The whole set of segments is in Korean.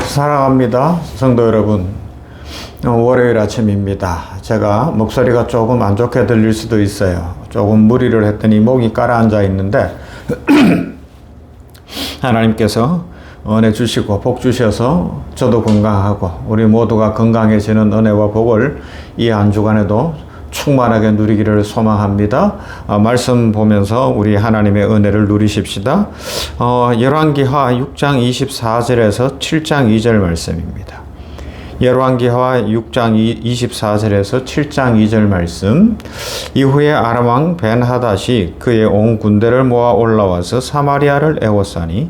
사랑합니다. 성도 여러분. 월요일 아침입니다. 제가 목소리가 조금 안 좋게 들릴 수도 있어요. 조금 무리를 했더니 목이 가라앉아 있는데 하나님께서 은혜 주시고 복 주셔서 저도 건강하고 우리 모두가 건강해지는 은혜와 복을 이 한 주간에도 충만하게 누리기를 소망합니다. 말씀 보면서 우리 하나님의 은혜를 누리십시다. 열왕기하 6장 24절에서 7장 2절 말씀입니다. 열왕기하 6장 24절에서 7장 2절 말씀. 이후에 아람 왕 벤하닷이 그의 온 군대를 모아 올라와서 사마리아를 에워싸니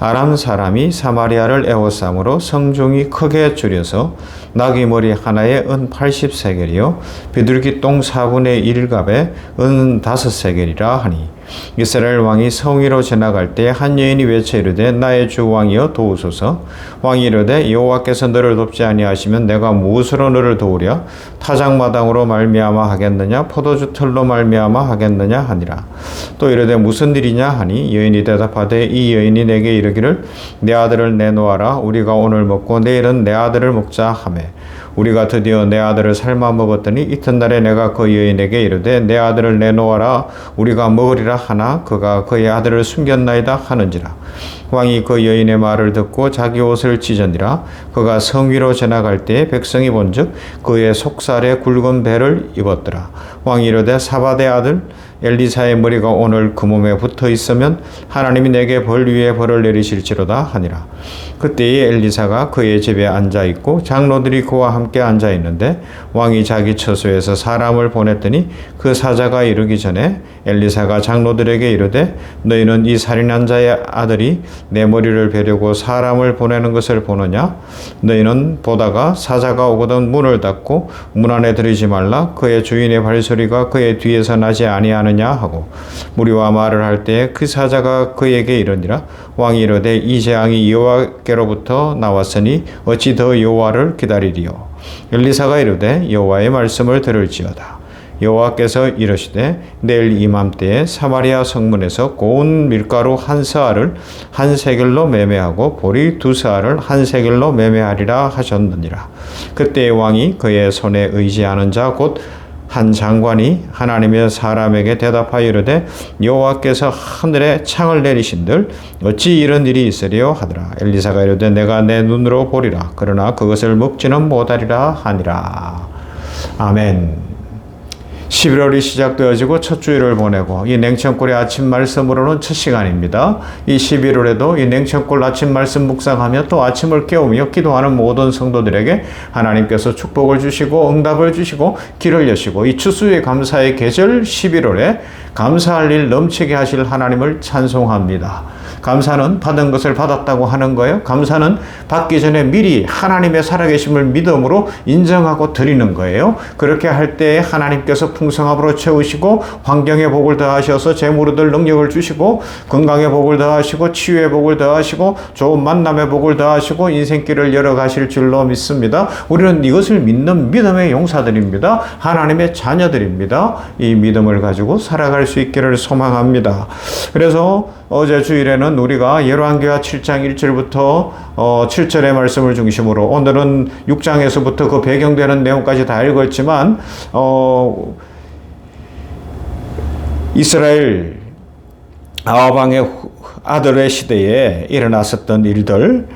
아람 사람이 사마리아를 에워싸므로 성중이 크게 줄여서 나귀 머리 하나에 은 80세겔이요 비둘기 똥 4분의 1갑에 은 5세겔이라 하니 이스라엘 왕이 성 위로 지나갈 때 한 여인이 외쳐 이르되 나의 주 왕이여 도우소서. 왕이 이르되 여호와께서 너를 돕지 아니하시면 내가 무엇으로 너를 도우랴? 타작마당으로 말미암아 하겠느냐? 포도주 틀로 말미암아 하겠느냐 하니라. 또 이르되 무슨 일이냐 하니 여인이 대답하되 이 여인이 내게 이르기를 내 아들을 내놓아라. 우리가 오늘 먹고 내일은 내 아들을 먹자 하매 우리가 드디어 내 아들을 삶아 먹었더니 이튿날에 내가 그 여인에게 이르되 내 아들을 내놓아라. 우리가 먹으리라 하나 그가 그의 아들을 숨겼나이다 하는지라. 왕이 그 여인의 말을 듣고 자기 옷을 찢으니라. 그가 성 위로 지나갈 때 백성이 본즉 그의 속살에 굵은 배를 입었더라. 왕이 이르되 사바의 아들 엘리사의 머리가 오늘 그 몸에 붙어 있으면 하나님이 내게 벌 위에 벌을 내리실지로다 하니라. 그때에 엘리사가 그의 집에 앉아 있고 장로들이 그와 함께 앉아 있는데 왕이 자기 처소에서 사람을 보냈더니 그 사자가 이르기 전에 엘리사가 장로들에게 이르되 너희는 이 살인한 자의 아들이 내 머리를 베려고 사람을 보내는 것을 보느냐? 너희는 보다가 사자가 오거든 문을 닫고 문 안에 들이지 말라. 그의 주인의 발소리가 그의 뒤에서 나지 아니하느냐 하고 무리와 말을 할 때 그 사자가 그에게 이르니라. 왕이 이르되 이 재앙이 여호와께로부터 나왔으니 어찌 더 여호와를 기다리리요? 엘리사가 이르되 여호와의 말씀을 들을지어다. 여호와께서 이르시되 내일 이맘때에 사마리아 성문에서 고운 밀가루 한 서알을 한 세겔로 매매하고 보리 2서알을 한 세겔로 매매하리라 하셨느니라. 그때 왕이 그의 손에 의지하는 자 곧 한 장관이 하나님의 사람에게 대답하여 이르되 여호와께서 하늘에 창을 내리신들 어찌 이런 일이 있으리요 하더라. 엘리사가 이르되 내가 내 눈으로 보리라. 그러나 그것을 먹지는 못하리라 하니라. 아멘. 11월이 시작되어지고 첫 주일을 보내고 이 냉천골의 아침 말씀으로는 첫 시간입니다. 이 11월에도 이 냉천골 아침 말씀 묵상하며 또 아침을 깨우며 기도하는 모든 성도들에게 하나님께서 축복을 주시고 응답을 주시고 길을 여시고 이 추수의 감사의 계절 11월에 감사할 일 넘치게 하실 하나님을 찬송합니다. 감사는 받은 것을 받았다고 하는 거예요. 감사는 받기 전에 미리 하나님의 살아계심을 믿음으로 인정하고 드리는 거예요. 그렇게 할 때 하나님께서 풍성함으로 채우시고 환경의 복을 더하셔서 재물 얻을 능력을 주시고 건강의 복을 더하시고 치유의 복을 더하시고 좋은 만남의 복을 더하시고 인생길을 열어가실 줄로 믿습니다. 우리는 이것을 믿는 믿음의 용사들입니다. 하나님의 자녀들입니다. 이 믿음을 가지고 살아갈 수 있기를 소망합니다. 그래서 어제 주일에는 우리가 열왕기하 7장 1절부터 7절의 말씀을 중심으로 오늘은 6장에서부터 그 배경되는 내용까지 다 읽었지만 이스라엘 아합왕의 아들의 시대에 일어났었던 일들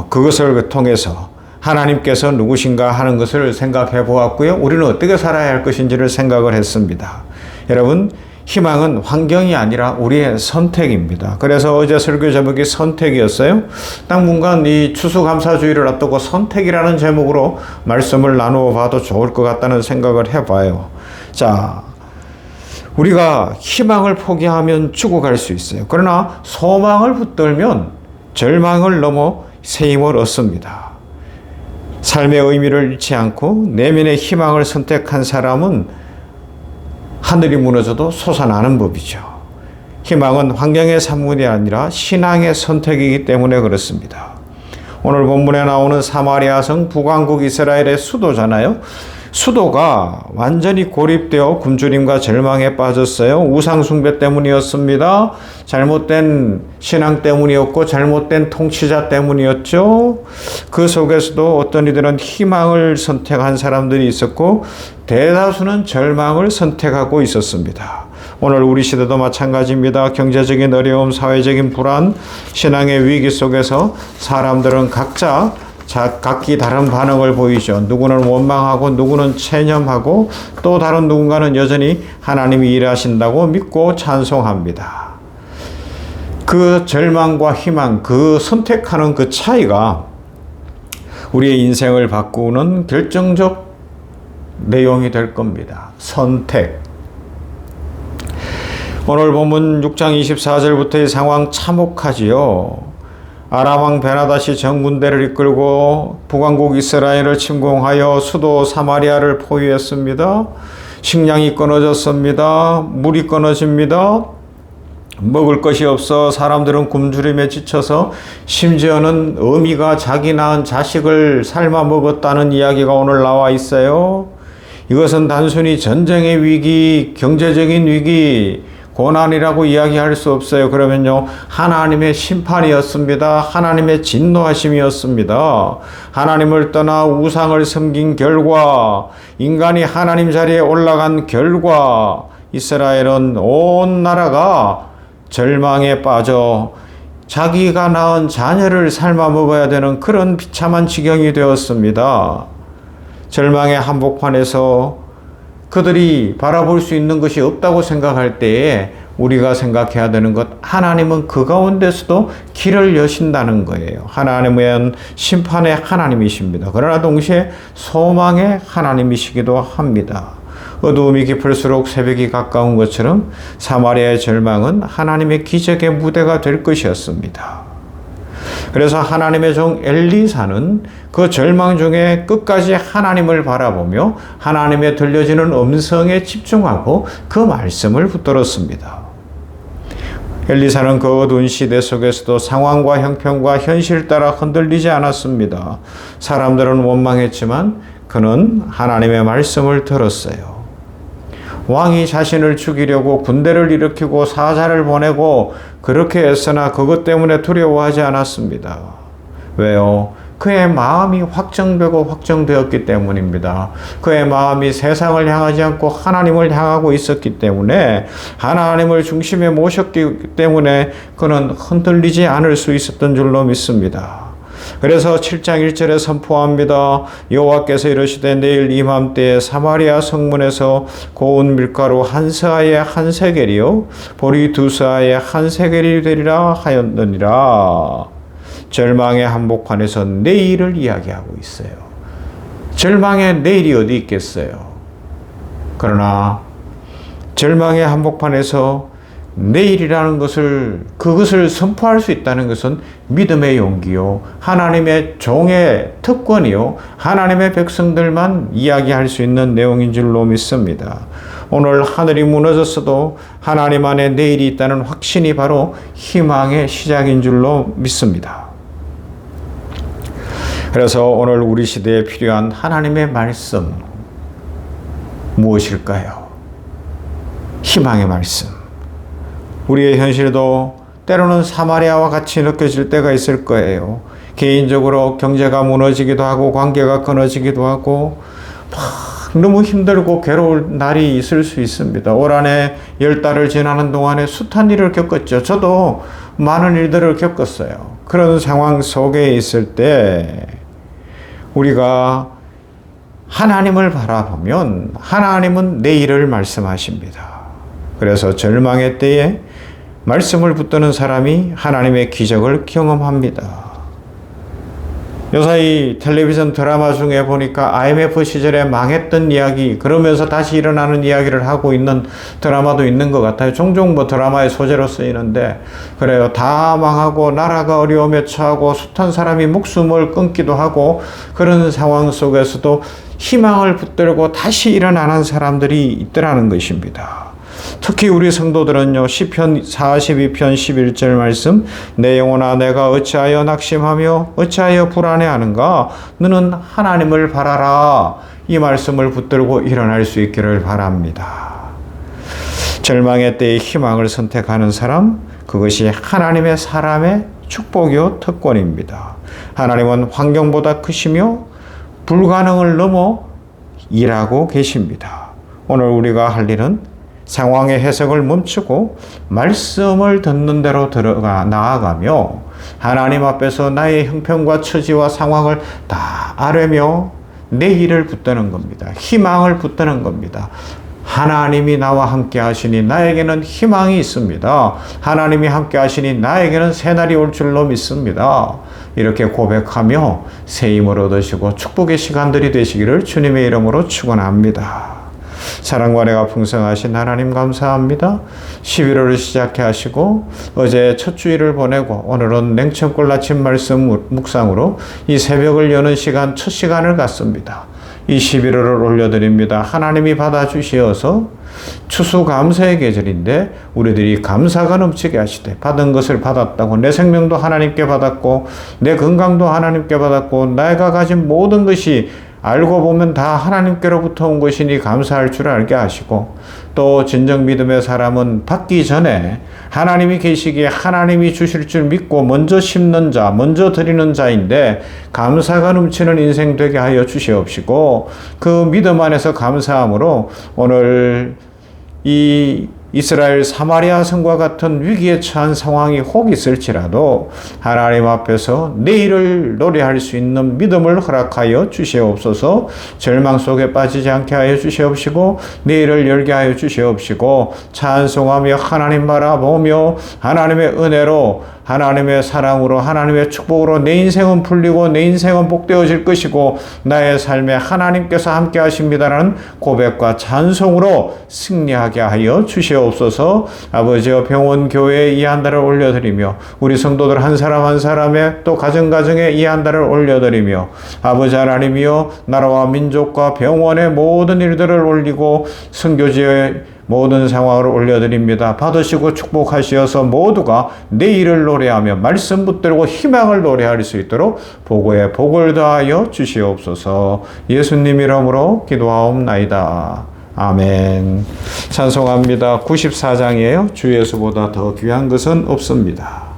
그것을 통해서 하나님께서 누구신가 하는 것을 생각해 보았고요. 우리는 어떻게 살아야 할 것인지를 생각을 했습니다. 여러분 희망은 환경이 아니라 우리의 선택입니다. 그래서 어제 설교 제목이 선택이었어요. 당분간 이 추수감사주의를 앞두고 선택이라는 제목으로 말씀을 나누어 봐도 좋을 것 같다는 생각을 해봐요. 자, 우리가 희망을 포기하면 죽어갈 수 있어요. 그러나 소망을 붙들면 절망을 넘어 새 힘을 얻습니다. 삶의 의미를 잃지 않고 내면의 희망을 선택한 사람은 하늘이 무너져도 솟아나는 법이죠. 희망은 환경의 산물이 아니라 신앙의 선택이기 때문에 그렇습니다. 오늘 본문에 나오는 사마리아 성 북왕국 이스라엘의 수도잖아요. 수도가 완전히 고립되어 굶주림과 절망에 빠졌어요. 우상 숭배 때문이었습니다. 잘못된 신앙 때문이었고 잘못된 통치자 때문이었죠. 그 속에서도 어떤 이들은 희망을 선택한 사람들이 있었고 대다수는 절망을 선택하고 있었습니다. 오늘 우리 시대도 마찬가지입니다. 경제적인 어려움, 사회적인 불안, 신앙의 위기 속에서 사람들은 각기 다른 반응을 보이죠. 누구는 원망하고 누구는 체념하고 또 다른 누군가는 여전히 하나님이 일하신다고 믿고 찬송합니다. 그 절망과 희망, 그 선택하는 그 차이가 우리의 인생을 바꾸는 결정적 내용이 될 겁니다. 선택. 오늘 본문 6장 24절부터의 상황 참혹하지요. 아람왕 베나다시 전군대를 이끌고 북왕국 이스라엘을 침공하여 수도 사마리아를 포위했습니다. 식량이 끊어졌습니다. 물이 끊어집니다. 먹을 것이 없어 사람들은 굶주림에 지쳐서 심지어는 어미가 자기 낳은 자식을 삶아 먹었다는 이야기가 오늘 나와 있어요. 이것은 단순히 전쟁의 위기, 경제적인 위기, 고난이라고 이야기할 수 없어요. 그러면요, 하나님의 심판이었습니다. 하나님의 진노하심이었습니다. 하나님을 떠나 우상을 섬긴 결과, 인간이 하나님 자리에 올라간 결과, 이스라엘은 온 나라가 절망에 빠져 자기가 낳은 자녀를 삶아 먹어야 되는 그런 비참한 지경이 되었습니다. 절망의 한복판에서 그들이 바라볼 수 있는 것이 없다고 생각할 때에 우리가 생각해야 되는 것, 하나님은 그 가운데서도 길을 여신다는 거예요. 하나님은 심판의 하나님이십니다. 그러나 동시에 소망의 하나님이시기도 합니다. 어두움이 깊을수록 새벽이 가까운 것처럼 사마리아의 절망은 하나님의 기적의 무대가 될 것이었습니다. 그래서 하나님의 종 엘리사는 그 절망 중에 끝까지 하나님을 바라보며 하나님의 들려지는 음성에 집중하고 그 말씀을 붙들었습니다. 엘리사는 그 어두운 시대 속에서도 상황과 형편과 현실 따라 흔들리지 않았습니다. 사람들은 원망했지만 그는 하나님의 말씀을 들었어요. 왕이 자신을 죽이려고 군대를 일으키고 사자를 보내고 그렇게 애쓰나 그것 때문에 두려워하지 않았습니다. 왜요? 그의 마음이 확정되었기 때문입니다. 그의 마음이 세상을 향하지 않고 하나님을 향하고 있었기 때문에, 하나님을 중심에 모셨기 때문에 그는 흔들리지 않을 수 있었던 줄로 믿습니다. 그래서 7장 1절에 선포합니다. 여호와께서 이르시되 내일 이맘때에 사마리아 성문에서 고운 밀가루 한 스아에 한 세겔이요 보리 두 스아에 한 세겔이 되리라 하였느니라. 절망의 한복판에서 내일을 이야기하고 있어요. 절망의 내일이 어디 있겠어요? 그러나 절망의 한복판에서 내일이라는 그것을 선포할 수 있다는 것은 믿음의 용기요, 하나님의 종의 특권이요, 하나님의 백성들만 이야기할 수 있는 내용인 줄로 믿습니다. 오늘 하늘이 무너졌어도 하나님 안에 내일이 있다는 확신이 바로 희망의 시작인 줄로 믿습니다. 그래서 오늘 우리 시대에 필요한 하나님의 말씀 무엇일까요? 희망의 말씀. 우리의 현실도 때로는 사마리아와 같이 느껴질 때가 있을 거예요. 개인적으로 경제가 무너지기도 하고 관계가 끊어지기도 하고 막 너무 힘들고 괴로울 날이 있을 수 있습니다. 올 한해 10달을 지나는 동안에 숱한 일을 겪었죠. 저도 많은 일들을 겪었어요. 그런 상황 속에 있을 때 우리가 하나님을 바라보면 하나님은 내일을 말씀하십니다. 그래서 절망의 때에 말씀을 붙드는 사람이 하나님의 기적을 경험합니다. 요사이 텔레비전 드라마 중에 보니까 IMF 시절에 망했던 이야기, 그러면서 다시 일어나는 이야기를 하고 있는 드라마도 있는 것 같아요. 종종 드라마의 소재로 쓰이는데, 그래요. 다 망하고 나라가 어려움에 처하고 숱한 사람이 목숨을 끊기도 하고 그런 상황 속에서도 희망을 붙들고 다시 일어나는 사람들이 있더라는 것입니다. 특히 우리 성도들은요, 시편 42편 11절 말씀, 내 영혼아 내가 어찌하여 낙심하며 어찌하여 불안해하는가? 너는 하나님을 바라라. 이 말씀을 붙들고 일어날 수 있기를 바랍니다. 절망의 때에 희망을 선택하는 사람, 그것이 하나님의 사람의 축복이요 특권입니다. 하나님은 환경보다 크시며 불가능을 넘어 일하고 계십니다. 오늘 우리가 할 일은 상황의 해석을 멈추고 말씀을 듣는 대로 나아가며 하나님 앞에서 나의 형편과 처지와 상황을 다 아뢰며 내 일을 붙드는 겁니다. 희망을 붙드는 겁니다. 하나님이 나와 함께 하시니 나에게는 희망이 있습니다. 하나님이 함께 하시니 나에게는 새날이 올 줄로 믿습니다. 이렇게 고백하며 새 힘을 얻으시고 축복의 시간들이 되시기를 주님의 이름으로 축원합니다. 사랑과 은혜가 풍성하신 하나님 감사합니다. 11월을 시작해 하시고 어제 첫 주일을 보내고 오늘은 냉천골 아침 말씀 묵상으로 이 새벽을 여는 시간, 첫 시간을 갖습니다. 이 11월을 올려드립니다. 하나님이 받아주시어서 추수감사의 계절인데 우리들이 감사가 넘치게 하시되 받은 것을 받았다고 내 생명도 하나님께 받았고 내 건강도 하나님께 받았고 내가 가진 모든 것이 알고 보면 다 하나님께로부터 온 것이니 감사할 줄 알게 하시고 또 진정 믿음의 사람은 받기 전에 하나님이 계시기에 하나님이 주실 줄 믿고 먼저 심는 자, 먼저 드리는 자인데 감사가 넘치는 인생 되게 하여 주시옵시고 그 믿음 안에서 감사함으로 오늘 이 이스라엘 사마리아 성과 같은 위기에 처한 상황이 혹 있을지라도 하나님 앞에서 내일을 노래할 수 있는 믿음을 허락하여 주시옵소서. 절망 속에 빠지지 않게 하여 주시옵시고 내일을 열게 하여 주시옵시고 찬송하며 하나님 바라보며 하나님의 은혜로 하나님의 사랑으로 하나님의 축복으로 내 인생은 풀리고 내 인생은 복되어질 것이고 나의 삶에 하나님께서 함께 하십니다라는 고백과 찬송으로 승리하게 하여 주시옵소서. 아버지여 병원 교회에 이 한 달을 올려드리며 우리 성도들 한 사람 한 사람의 또 가정가정에 이 한 달을 올려드리며 아버지 하나님이여 나라와 민족과 병원의 모든 일들을 올리고 선교지의 모든 상황을 올려드립니다. 받으시고 축복하시어서 모두가 내일을 노래하며 말씀 붙들고 희망을 노래할 수 있도록 보고에 복을 더하여 주시옵소서. 예수님 이름으로 기도하옵나이다. 아멘. 찬송합니다. 94장이에요. 주 예수보다 더 귀한 것은 없습니다.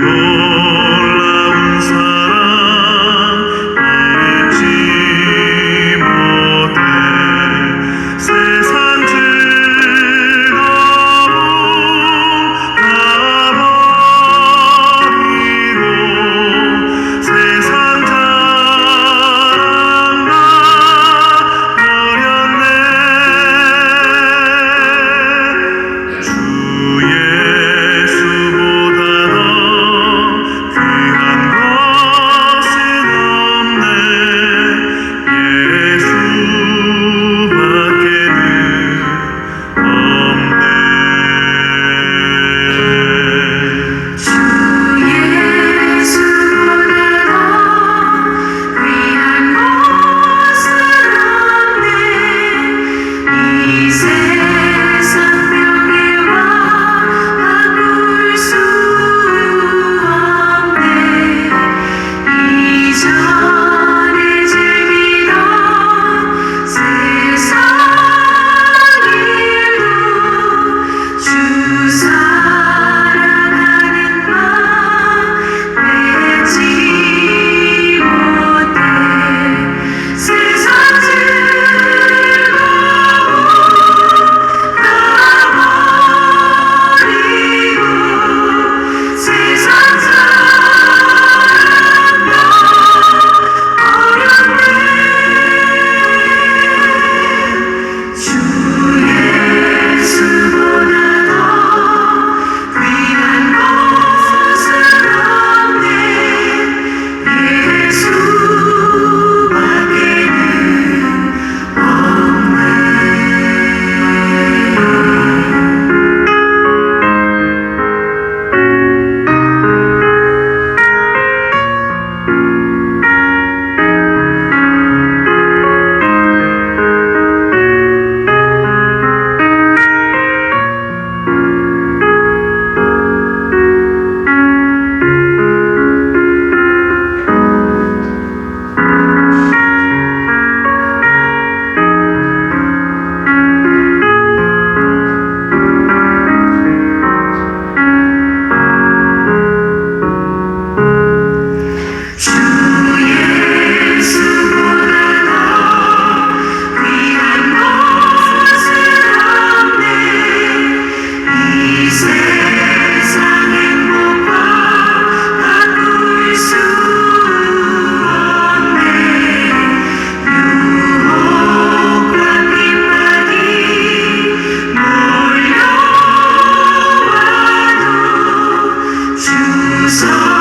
놀라운 사랑 사